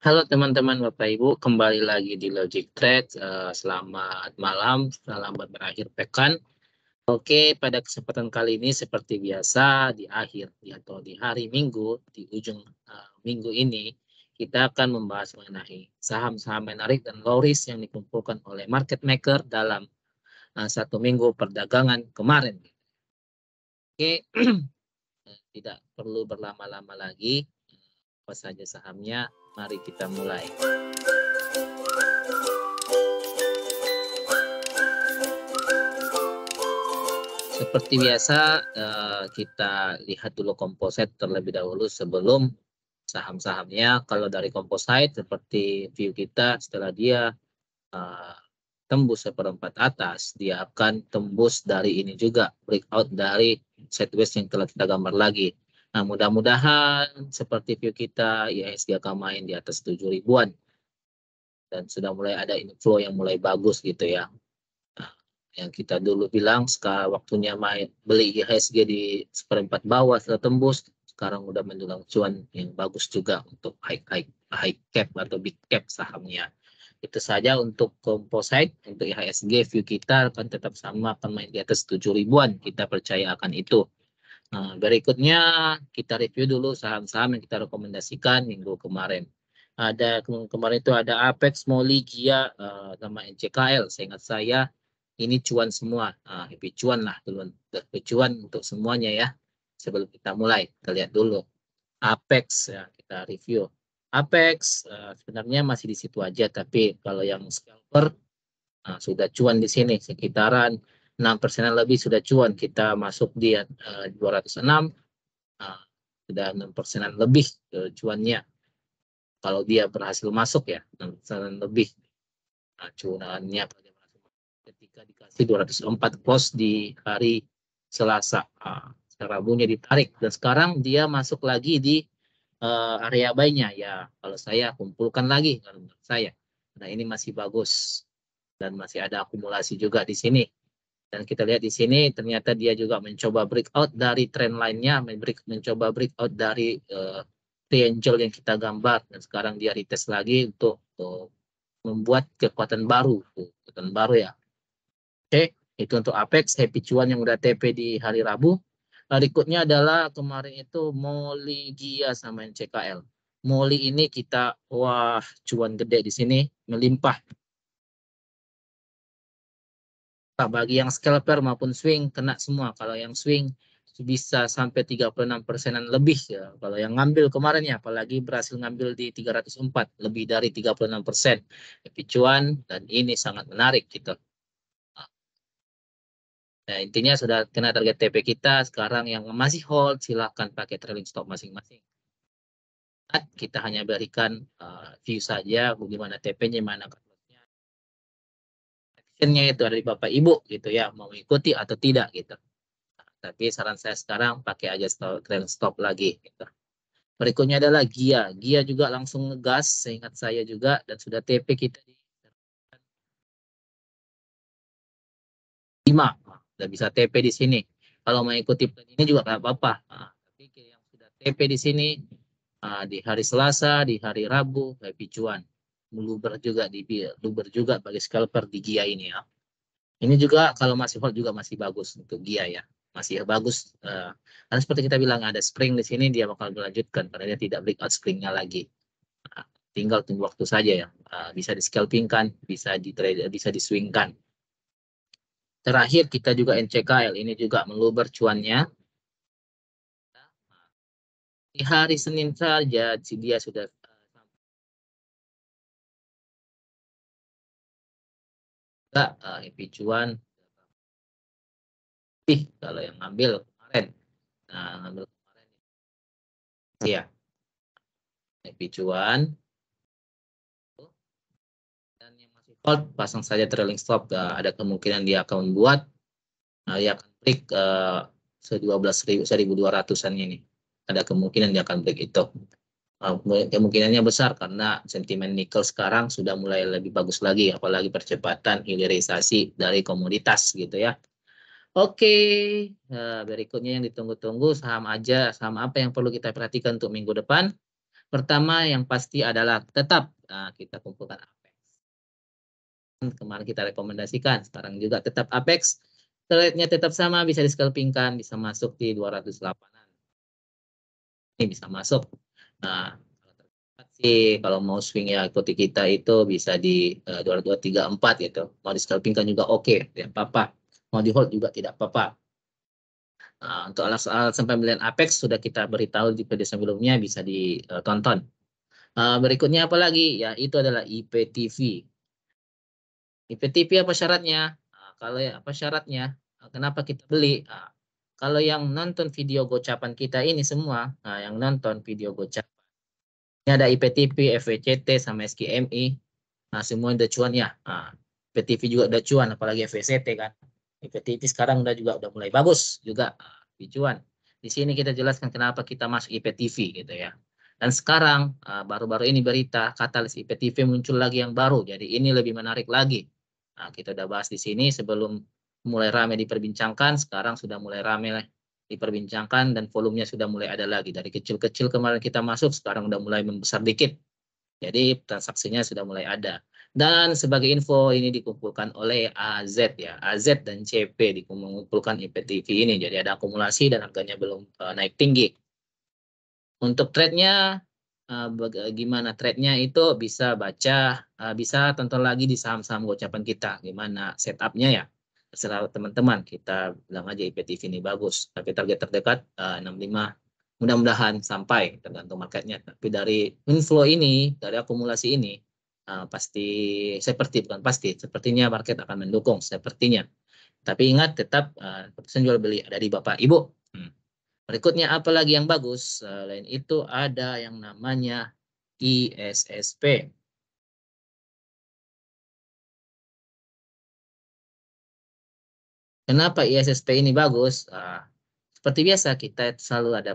Halo teman-teman Bapak Ibu, kembali lagi di Logic Trade. Selamat malam, selamat berakhir pekan. Oke, pada kesempatan kali ini seperti biasa di akhir atau di hari Minggu, di ujung minggu ini, kita akan membahas mengenai saham-saham menarik dan low risk yang dikumpulkan oleh market maker dalam satu minggu perdagangan kemarin. Oke, tidak perlu berlama-lama lagi. Apa saja sahamnya? Mari kita mulai. Seperti biasa, kita lihat dulu komposit terlebih dahulu sebelum saham-sahamnya. Kalau dari komposit, seperti view kita, setelah dia tembus seperempat atas, dia akan tembus dari ini juga, breakout dari sideways yang telah kita gambar lagi. Nah, mudah-mudahan seperti view kita, IHSG akan main di atas 7 ribuan. Dan sudah mulai ada inflow yang mulai bagus gitu ya. Yang kita dulu bilang sekarang waktunya main beli IHSG di seperempat bawah setelah tembus, sekarang udah mendulang cuan yang bagus juga untuk high cap atau big cap sahamnya. Itu saja untuk composite. Untuk IHSG view kita akan tetap sama, akan main di atas 7 ribuan, kita percaya akan itu. Nah, berikutnya kita review dulu saham-saham yang kita rekomendasikan minggu kemarin. Ada kemarin itu ada Apex, Molly, Gia, sama NCKL. Seingat saya ini cuan semua. Happy cuan lah duluan. Happy cuan untuk semuanya ya. Sebelum kita mulai, kita lihat dulu. Apex ya, kita review. Apex sebenarnya masih di situ aja, tapi kalau yang scalper sudah cuan di sini sekitaran 6% lebih sudah cuan. Kita masuk di 206, sudah 6% lebih cuannya. Kalau dia berhasil masuk ya 6% lebih cuannya ketika dikasih 204 close di hari Selasa. Rabunya ditarik dan sekarang dia masuk lagi di area buy-nya ya. Kalau saya kumpulkan lagi kalau menurut saya. Nah, ini masih bagus dan masih ada akumulasi juga di sini. Dan kita lihat di sini ternyata dia juga mencoba breakout dari trend line-nya, mencoba breakout dari triangle yang kita gambar, dan sekarang dia retest lagi untuk membuat kekuatan baru ya. Oke, itu untuk Apex. Happy cuan yang udah TP di hari Rabu. Berikutnya adalah kemarin itu Molly, Gia, sama NCKL. Molly ini kita, wah, cuan gede di sini, melimpah. Bagi yang scalper maupun swing, kena semua. Kalau yang swing bisa sampai 36%-an lebih ya. Kalau yang ngambil kemarin ya, apalagi berhasil ngambil di 304, lebih dari 36%. Happy cuan, dan ini sangat menarik gitu. Nah, intinya sudah kena target TP kita. Sekarang yang masih hold, silahkan pakai trailing stop masing-masing. Kita hanya berikan view saja, bagaimana TP-nya, mana cut-loss-nya. Actionnya itu dari Bapak Ibu gitu ya, mau ikuti atau tidak gitu. Tapi saran saya sekarang pakai aja trailing stop lagi gitu. Berikutnya adalah Gia. Gia juga langsung ngegas, seingat saya juga, dan sudah TP kita di 5. Udah bisa TP di sini. Kalau mau ikuti plan ini juga nggak apa-apa. Tapi yang sudah TP di sini di hari Selasa, di hari Rabu, happy cuan. Luber juga bagi scalper di Gia ini ya. Ini juga kalau masih hold juga masih bagus untuk Gia ya. Masih bagus. Karena seperti kita bilang ada spring di sini, dia bakal melanjutkan karena dia tidak breakout springnya lagi. Tinggal tunggu waktu saja ya. Bisa di scalpingkan, bisa di trade, bisa diswingkan. Terakhir kita juga NCKL, ini juga meluber cuannya. Di hari Senin saja dia sudah happy cuan. Kalau yang ngambil kemarin, ngambil kemarin ya happy cuan. Dan yang masih hold, pasang saja trailing stop. Ada kemungkinan dia akan membuat, dia akan break 12.000, 1.200-an ini. Ada kemungkinan dia akan break itu. Kemungkinannya besar karena sentimen nikel sekarang sudah mulai lebih bagus lagi, apalagi percepatan hilirisasi dari komoditas gitu ya. Oke, berikutnya yang ditunggu-tunggu saham aja, saham apa yang perlu kita perhatikan untuk minggu depan? Pertama yang pasti adalah tetap kita kumpulkan Apex. Kemarin kita rekomendasikan, sekarang juga tetap Apex. Trade-nya tetap sama, bisa di-scalpingkan, bisa masuk di 208-an. Ini bisa masuk. Nah, sih kalau mau swing ya ikuti kita itu bisa di 2234 gitu. Mau di-scalpingkan juga oke, tidak apa-apa. Mau di hold juga tidak apa-apa. Nah, untuk alasan pembelian Apex sudah kita beritahu di video sebelumnya, bisa ditonton. Berikutnya apa lagi? Ya itu adalah IPTV. IPTV apa syaratnya? Kalau ya apa syaratnya? Kenapa kita beli? Kalau yang nonton video gocapan kita ini semua, yang nonton video gocap, ini ada IPTV, FVCT, sama SKMI, semua udah cuan ya. IPTV juga udah cuan, apalagi FVCT kan. IPTV sekarang udah mulai bagus juga, cuan. Di sini kita jelaskan kenapa kita masuk IPTV gitu ya. Dan sekarang baru-baru ini berita katalis IPTV muncul lagi yang baru, jadi ini lebih menarik lagi. Kita udah bahas di sini sebelum mulai ramai diperbincangkan, sekarang sudah mulai ramai diperbincangkan dan volumenya sudah mulai ada lagi. Dari kecil-kecil kemarin kita masuk, sekarang udah mulai membesar dikit. Jadi transaksinya sudah mulai ada. Dan sebagai info ini dikumpulkan oleh AZ ya. AZ dan CP dikumpulkan IPTV ini. Jadi ada akumulasi dan harganya belum naik tinggi. Untuk trade-nya, gimana trade-nya itu bisa baca, bisa tonton lagi di saham-saham gocapan kita. Gimana setup-nya ya. Terserah teman-teman, kita bilang aja IPTV ini bagus. Tapi target terdekat 65. Mudah-mudahan sampai, tergantung marketnya. Tapi dari inflow ini, dari akumulasi ini, pasti, bukan pasti, sepertinya market akan mendukung, sepertinya. Tapi ingat tetap keputusan jual beli ada di Bapak Ibu. Berikutnya apalagi yang bagus? Selain itu ada yang namanya ISSP. Kenapa ISSP ini bagus? Seperti biasa kita selalu ada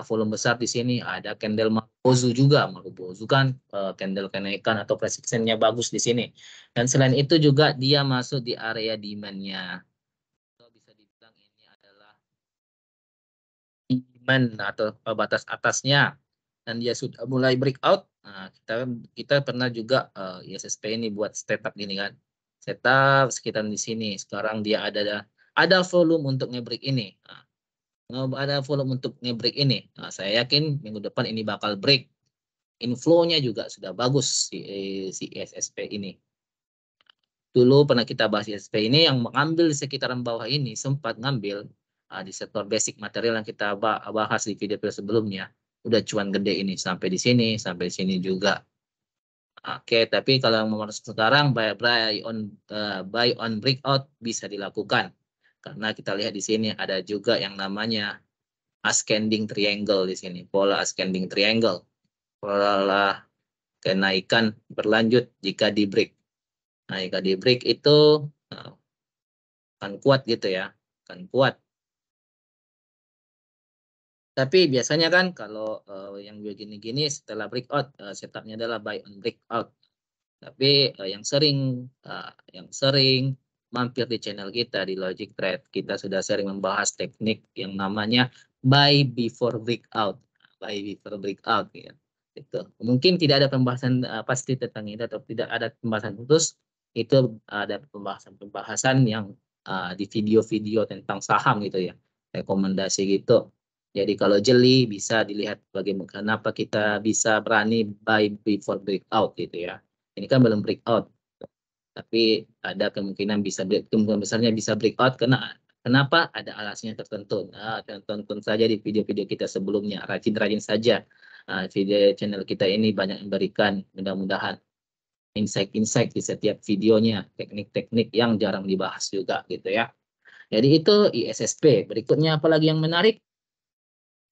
volume besar di sini, ada candle Marubozu juga, Marubozu kan candle kenaikan atau prediksinya bagus di sini. Dan selain itu juga dia masuk di area demand-nya. Bisa dibilang ini adalah demand atau batas atasnya, dan dia sudah mulai breakout. Kita pernah juga ISSP ini buat setup gini kan, setup sekitar di sini. Sekarang dia ada volume untuk nge-break ini. Ada volume untuk nge-break ini. Saya yakin minggu depan ini bakal break. Inflow-nya juga sudah bagus si ISSP ini. Dulu pernah kita bahas ISSP ini, yang mengambil di sekitaran bawah ini sempat ngambil di sektor basic material yang kita bahas di video sebelumnya. Udah cuan gede ini sampai di sini juga. Oke, tapi kalau mau masuk sekarang buy on breakout bisa dilakukan. Karena kita lihat di sini ada juga yang namanya ascending triangle di sini, pola ascending triangle. Pola kenaikan berlanjut jika di break. Nah, jika di break itu akan kuat gitu ya, akan kuat. Tapi biasanya kan kalau yang begini-gini setelah breakout, setupnya adalah buy on breakout. Tapi yang sering mampir di channel kita di Logic Trade, kita sudah sering membahas teknik yang namanya buy before breakout. Buy before breakout ya. Itu. Mungkin tidak ada pembahasan pasti tentang itu atau tidak ada pembahasan khusus. Itu ada pembahasan yang di video-video tentang saham gitu ya. Rekomendasi gitu. Jadi kalau jeli bisa dilihat bagaimana kenapa kita bisa berani buy before breakout gitu ya. Ini kan belum breakout, tapi ada kemungkinan kemungkinan besarnya bisa breakout karena kenapa? Ada alasnya tertentu. Tonton saja di video-video kita sebelumnya, rajin-rajin saja. Video channel kita ini banyak memberikan mudah-mudahan insight-insight di setiap videonya, teknik-teknik yang jarang dibahas juga gitu ya. Jadi itu ISSP. Berikutnya apalagi yang menarik?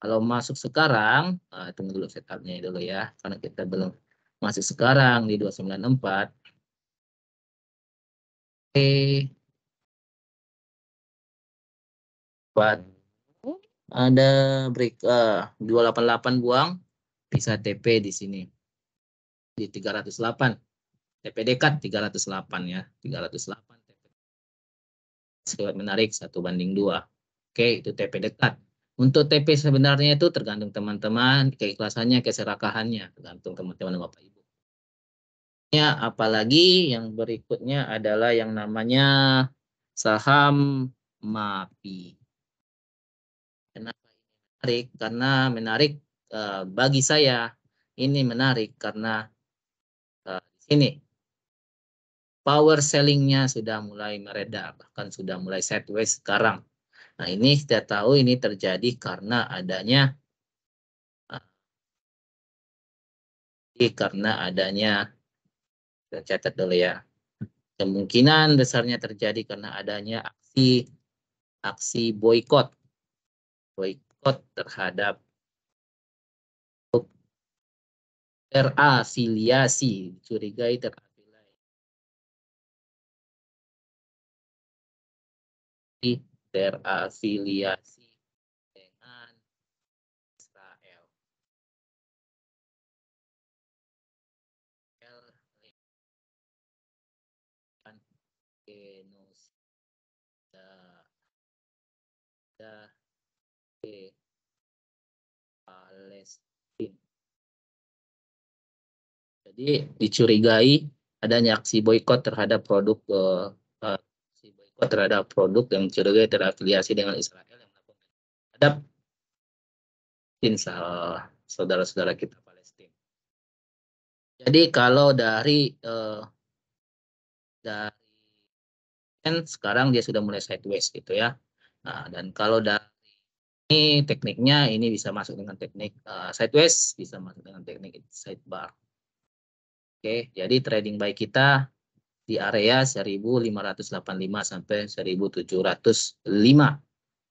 Kalau masuk sekarang, tunggu dulu setupnya dulu ya, karena kita belum masuk sekarang di 294. Buat ada break 288 buang, bisa TP di sini di 308. TP dekat 308 ya, 308 TP. Sangat menarik 1:2. Oke, itu TP dekat. Untuk TP sebenarnya itu tergantung teman-teman, keikhlasannya, keserakahannya, tergantung teman-teman Bapak Ibu. Ya, apalagi yang berikutnya adalah yang namanya saham MAPI. Kenapa ini menarik? Karena menarik bagi saya ini menarik karena di sini power sellingnya sudah mulai mereda, bahkan sudah mulai sideways sekarang. Nah, ini kita tahu ini terjadi karena adanya kita catat dulu ya. Kemungkinan besarnya terjadi karena adanya aksi boykot terhadap terafiliasi, dicurigai terafiliasi dengan Israel. Genosida di Palestina. Jadi dicurigai adanya aksi boykot terhadap produk yang dicurigai terafiliasi dengan Israel yang melakukan terhadap saudara-saudara kita Palestina. Jadi kalau dari sekarang dia sudah mulai sideways gitu ya. Nah, dan kalau dari ini tekniknya ini bisa masuk dengan teknik sideways, bisa masuk dengan teknik sidebar. Oke, jadi trading buy kita di area 1585 sampai 1705.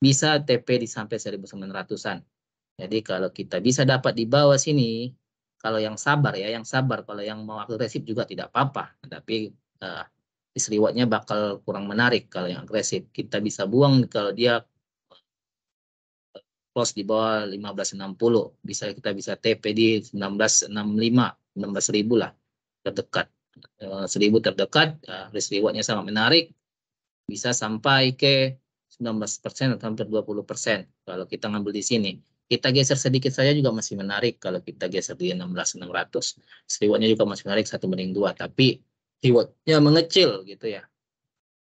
Bisa TP di sampai 1900-an. Jadi kalau kita bisa dapat di bawah sini, kalau yang sabar ya, kalau yang mau agresif juga tidak apa-apa. Tapi rewardnya bakal kurang menarik kalau yang agresif. Kita bisa buang kalau dia close di bawah 1560. Kita bisa TP di 1965, 19.000 lah terdekat. 1.000 terdekat, risk rewardnya sangat menarik. Bisa sampai ke 19% atau hampir 20% kalau kita ngambil di sini. Kita geser sedikit saja juga masih menarik kalau kita geser di 16.600. Rewardnya juga masih menarik 1/2, tapi rewardnya mengecil gitu ya.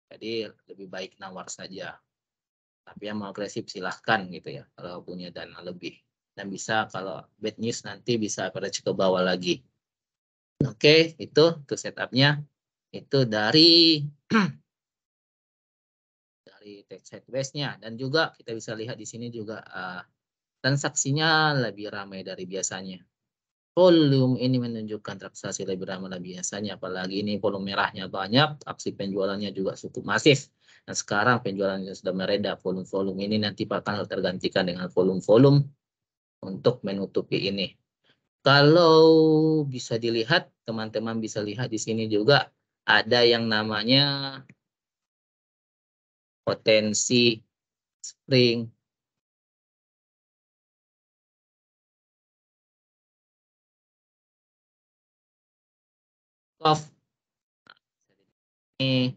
Jadi lebih baik nawar saja. Tapi yang mau agresif silahkan gitu ya kalau punya dana lebih. Dan bisa kalau bad news nanti bisa average ke bawah lagi. Oke, itu setupnya. Itu dari sideways-nya. Dan juga kita bisa lihat di sini juga transaksinya lebih ramai dari biasanya. Volume ini menunjukkan transaksi lebih ramai dari biasanya, apalagi ini volume merahnya banyak, aksi penjualannya juga cukup masif. Dan sekarang penjualannya sudah mereda, volume-volume ini nanti akan tergantikan dengan volume-volume untuk menutupi ini. Kalau bisa dilihat, teman-teman bisa lihat di sini juga ada yang namanya potensi spring off. Ini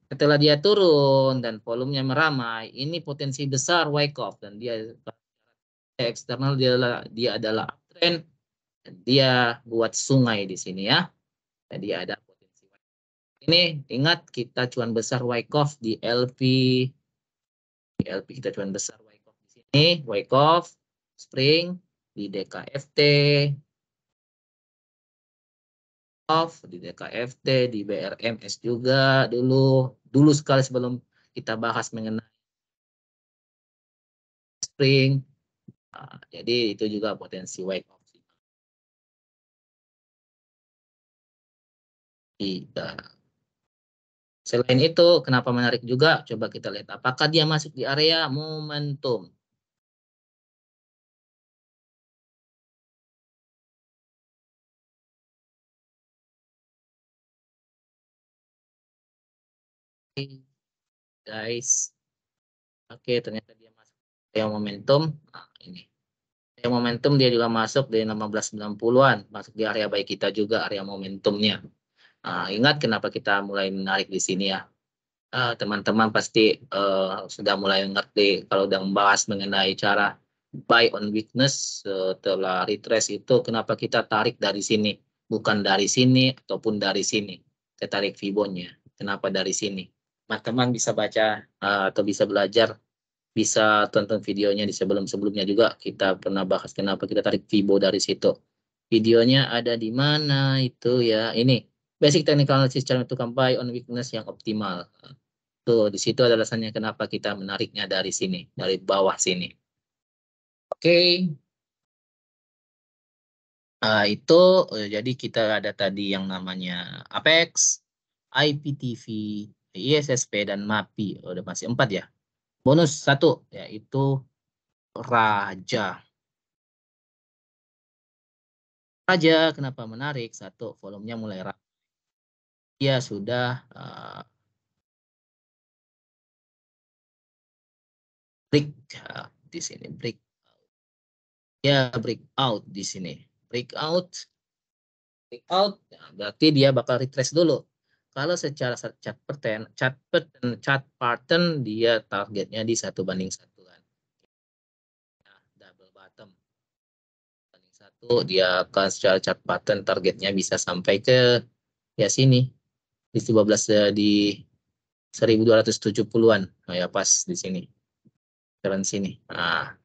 setelah dia turun dan volumenya meramai, ini potensi besar wyckoff off dan dia eksternal dia adalah uptrend dan dia buat sungai di sini ya. Jadi ada potensi ini. Ingat kita cuan besar wyckoff off di LP kita cuan besar wyckoff off di sini, wyckoff off spring di DKFT off di DKFT, di BRMS juga dulu sekali sebelum kita bahas mengenai spring. Jadi itu juga potensi wake off. Selain itu, kenapa menarik juga? Coba kita lihat apakah dia masuk di area momentum. Guys, oke, ternyata dia masuk area momentum. Nah, ini area momentum dia juga masuk di 1690-an, masuk di area baik kita juga area momentumnya. Ingat kenapa kita mulai menarik di sini ya. teman-teman pasti sudah mulai ngerti kalau udah membahas mengenai cara buy on weakness setelah retrace itu kenapa kita tarik dari sini, bukan dari sini ataupun dari sini. Kita tarik Fibonya. Kenapa dari sini? Teman-teman bisa baca atau bisa belajar, bisa tonton videonya di sebelum-sebelumnya juga kita pernah bahas kenapa kita tarik Fibo dari situ. Videonya ada di mana itu ya. Ini basic technical analysis cara menentukan buy on weakness yang optimal. Tuh, di situ ada alasannya kenapa kita menariknya dari sini, dari bawah sini. Oke. Itu jadi kita ada tadi yang namanya Apex, IPTV, ISSP, dan MAPI. Udah masih 4 ya. Bonus 1, yaitu Raja. Raja, kenapa menarik? 1, volumenya mulai ramai. Dia sudah break di sini. Breakout di sini. Breakout, berarti dia bakal retrace dulu. Kalau secara chart pattern dia targetnya di 1:1 kan. Nah, double bottom. 1 dia akan secara chart pattern targetnya bisa sampai ke ya sini di 12 di 1270-an. Nah, ya pas di sini. Turun sini. Nah,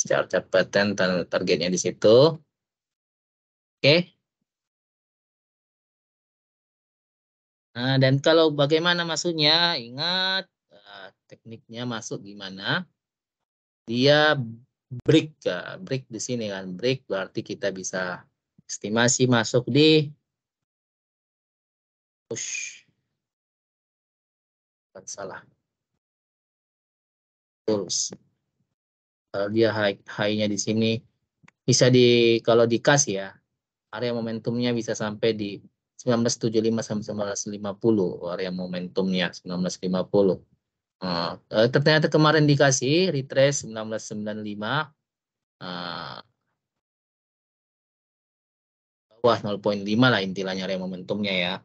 secara chart pattern targetnya di situ. Oke. Nah, dan kalau bagaimana masuknya, ingat tekniknya masuk gimana? Dia break di sini kan. Break berarti kita bisa estimasi masuk di push. Bukan salah. Terus kalau dia high-nya di sini bisa kalau dikasih ya, area momentumnya bisa sampai di 1975 sampai 1950 area momentumnya 1950. Ternyata kemarin dikasih retrace 1995 bawah 0,5 lah intinya area momentumnya ya.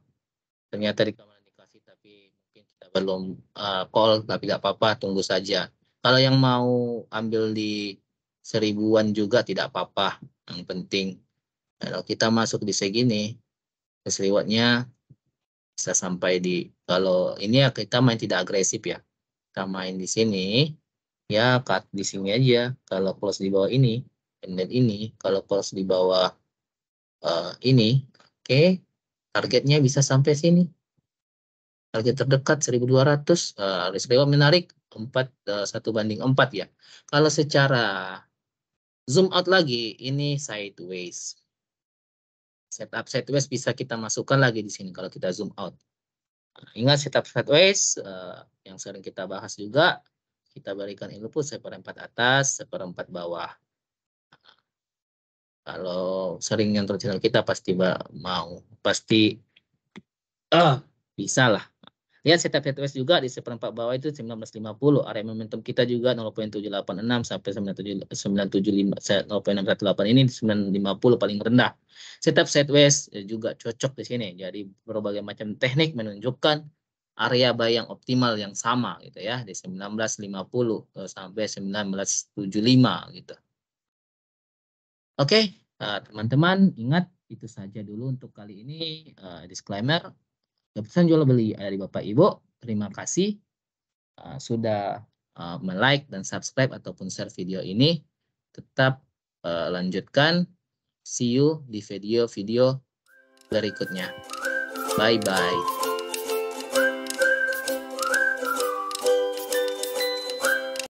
Ternyata kemarin dikasih tapi mungkin kita belum call, tapi tidak apa-apa, tunggu saja. Kalau yang mau ambil di 1000-an juga tidak apa-apa. Yang penting kalau kita masuk di segini, keseliwatnya bisa sampai di, kalau ini ya kita main tidak agresif ya. Kita main di sini, ya cut di sini aja. Kalau close di bawah ini, dan ini, kalau close di bawah ini, oke, targetnya bisa sampai sini. Target terdekat 1200, risk reward menarik 1:4 ya. Kalau secara zoom out lagi, ini sideways. Setup sideways bisa kita masukkan lagi di sini kalau kita zoom out. Ingat setup sideways yang sering kita bahas juga, kita berikan input 1/4 atas, 1/4 bawah. Kalau sering yang channel kita pasti bisa lah. Lihat setup sideways juga di 1/4 bawah itu 1950. Area momentum kita juga 0,786 sampai 975, 0,618 ini 950 paling rendah. Setup sideways juga cocok di sini. Jadi berbagai macam teknik menunjukkan area buy yang optimal yang sama gitu ya di 1950 sampai 1975 gitu. Oke, teman-teman ingat itu saja dulu untuk kali ini disclaimer. Keputusan jual beli ada di Bapak Ibu. Terima kasih sudah like dan subscribe ataupun share video ini. Tetap lanjutkan. See you di video-video berikutnya. Bye-bye.